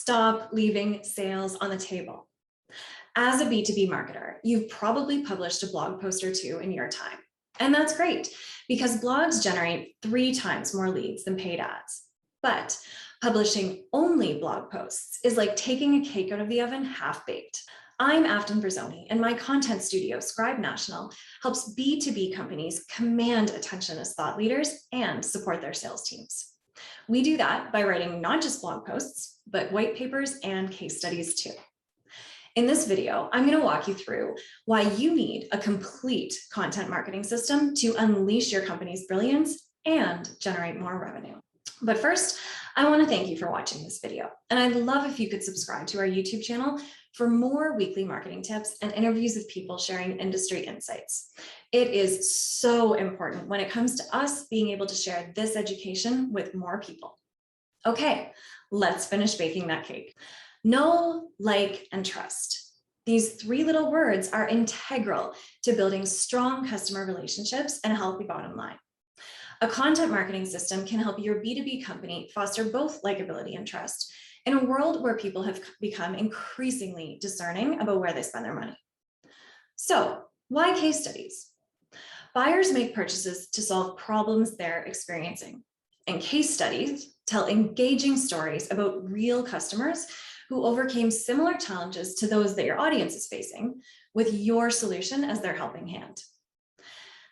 Stop leaving sales on the table. As a B2B marketer, you've probably published a blog post or two in your time. And that's great because blogs generate 3 times more leads than paid ads. But publishing only blog posts is like taking a cake out of the oven half-baked. I'm Afton Berzoni, and my content studio, Scribe National, helps B2B companies command attention as thought leaders and support their sales teams. We do that by writing not just blog posts, but white papers and case studies too. In this video, I'm going to walk you through why you need a complete content marketing system to unleash your company's brilliance and generate more revenue. But first, I want to thank you for watching this video, and I'd love if you could subscribe to our YouTube channel for more weekly marketing tips and interviews with people sharing industry insights. It is so important when it comes to us being able to share this education with more people. Okay, let's finish baking that cake. Know, like, and trust. These 3 little words are integral to building strong customer relationships and a healthy bottom line. A content marketing system can help your B2B company foster both likability and trust in a world where people have become increasingly discerning about where they spend their money. So, why case studies? Buyers make purchases to solve problems they're experiencing, and case studies tell engaging stories about real customers who overcame similar challenges to those that your audience is facing with your solution as their helping hand.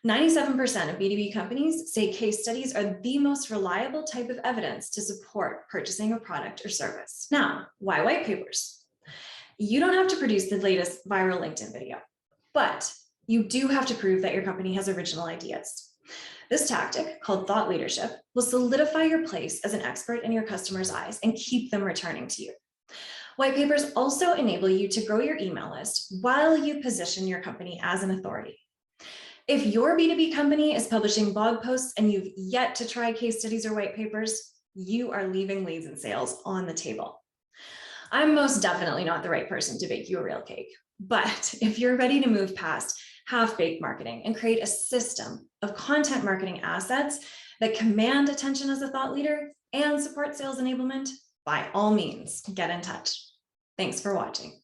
97% of B2B companies say case studies are the most reliable type of evidence to support purchasing a product or service. Now, why white papers? You don't have to produce the latest viral LinkedIn video, but you do have to prove that your company has original ideas. This tactic, called thought leadership, will solidify your place as an expert in your customers' eyes and keep them returning to you. White papers also enable you to grow your email list while you position your company as an authority. If your B2B company is publishing blog posts and you've yet to try case studies or white papers, you are leaving leads and sales on the table. I'm most definitely not the right person to bake you a real cake, but if you're ready to move past half-baked marketing and create a system of content marketing assets that command attention as a thought leader and support sales enablement, by all means, get in touch. Thanks for watching.